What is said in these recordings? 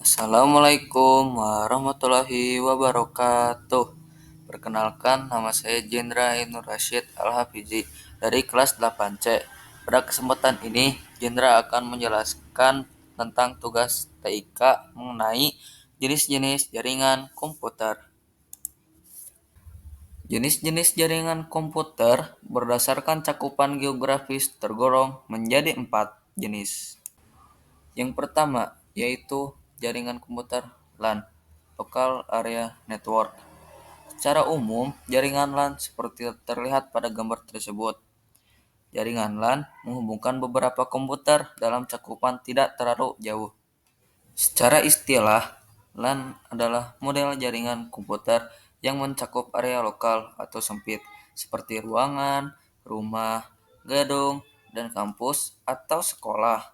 Assalamualaikum warahmatullahi wabarakatuh. Perkenalkan, nama saya Jendra Ainur Rasyid Al-Hafizi dari kelas 8C. Pada kesempatan ini, Jendra akan menjelaskan tentang tugas TIK mengenai jenis-jenis jaringan komputer. Jenis-jenis jaringan komputer berdasarkan cakupan geografis tergolong menjadi 4 jenis. Yang pertama yaitu jaringan komputer LAN, Local Area Network. Secara umum, jaringan LAN seperti terlihat pada gambar tersebut. Jaringan LAN menghubungkan beberapa komputer dalam cakupan tidak terlalu jauh. Secara istilah, LAN adalah model jaringan komputer yang mencakup area lokal atau sempit, seperti ruangan, rumah, gedung, dan kampus atau sekolah.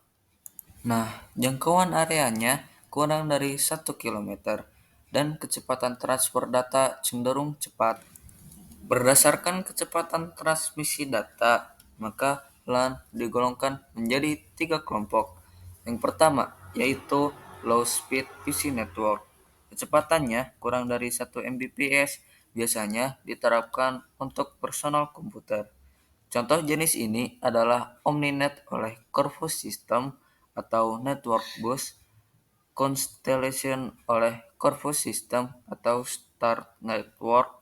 Nah, jangkauan areanya kurang dari 1 km dan kecepatan transfer data cenderung cepat. Berdasarkan kecepatan transmisi data, maka LAN digolongkan menjadi 3 kelompok. Yang pertama yaitu Low Speed PC Network. Kecepatannya kurang dari 1 Mbps, biasanya diterapkan untuk personal komputer. Contoh jenis ini adalah OmniNet oleh Corvus System atau Network Bus, Constellation oleh Corvus System atau Start Network,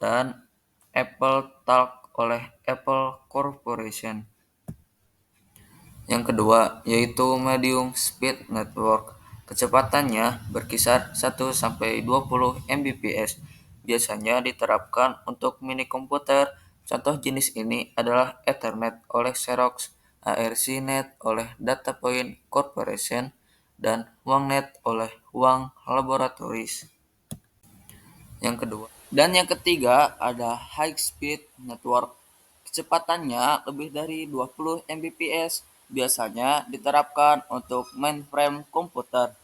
dan Apple Talk oleh Apple Corporation. Yang kedua yaitu Medium Speed Network. Kecepatannya berkisar 1-20 Mbps. Biasanya diterapkan untuk mini komputer. Contoh jenis ini adalah Ethernet oleh Xerox, ARCnet oleh Datapoint Corporation, dan WANGnet oleh Wang Laboratories. Yang ketiga ada High Speed Network. Kecepatannya lebih dari 20 Mbps, biasanya diterapkan untuk mainframe komputer.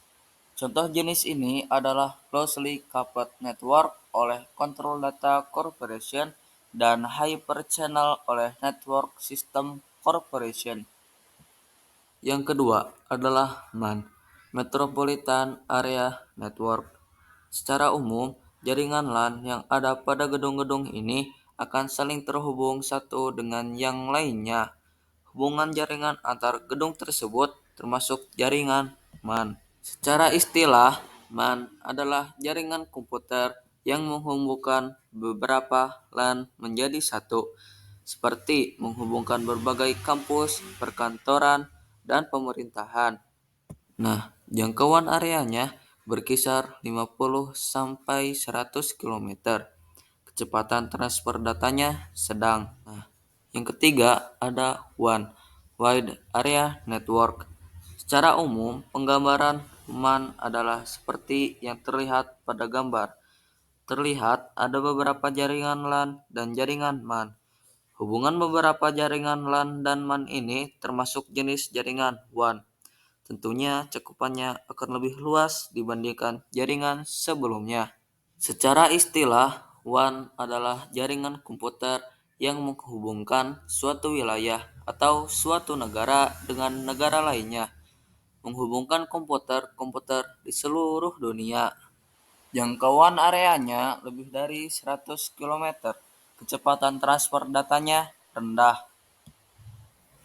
Contoh jenis ini adalah Closely Coupled Network oleh Control Data Corporation dan Hyper-Channel oleh Network System Corporation. Yang kedua adalah MAN, Metropolitan Area Network. Secara umum, jaringan LAN yang ada pada gedung-gedung ini akan saling terhubung satu dengan yang lainnya. Hubungan jaringan antar gedung tersebut termasuk jaringan MAN. Secara istilah, MAN adalah jaringan komputer yang menghubungkan beberapa LAN menjadi satu, seperti menghubungkan berbagai kampus, perkantoran, dan pemerintahan. Nah, jangkauan areanya berkisar 50-100 km. Kecepatan transfer datanya sedang. Nah, yang ketiga ada WAN, Wide Area Network. Secara umum, penggambaran MAN adalah seperti yang terlihat pada gambar. Terlihat ada beberapa jaringan LAN dan jaringan MAN. Hubungan beberapa jaringan LAN dan MAN ini termasuk jenis jaringan WAN. Tentunya cakupannya akan lebih luas dibandingkan jaringan sebelumnya. Secara istilah, WAN adalah jaringan komputer yang menghubungkan suatu wilayah atau suatu negara dengan negara lainnya, menghubungkan komputer-komputer di seluruh dunia. Jangkauan areanya lebih dari 100 km. Kecepatan transfer datanya rendah.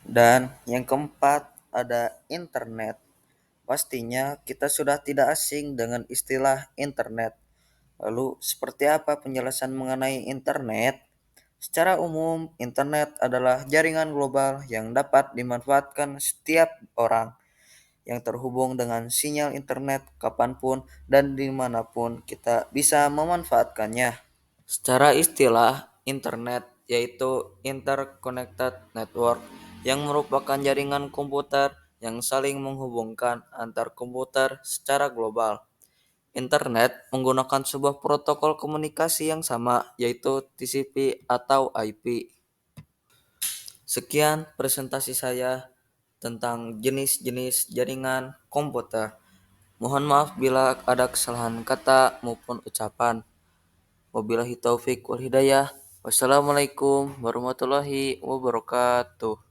Dan yang keempat ada internet. Pastinya kita sudah tidak asing dengan istilah internet. Lalu seperti apa penjelasan mengenai internet? Secara umum, internet adalah jaringan global yang dapat dimanfaatkan setiap orang yang terhubung dengan sinyal internet kapanpun dan dimanapun kita bisa memanfaatkannya. Secara istilah, internet yaitu interconnected network yang merupakan jaringan komputer yang saling menghubungkan antar komputer secara global. Internet menggunakan sebuah protokol komunikasi yang sama, yaitu TCP atau IP. Sekian presentasi saya tentang jenis-jenis jaringan komputer. Mohon maaf bila ada kesalahan kata maupun ucapan. Wabillahi taufik wal hidayah. Wassalamualaikum warahmatullahi wabarakatuh.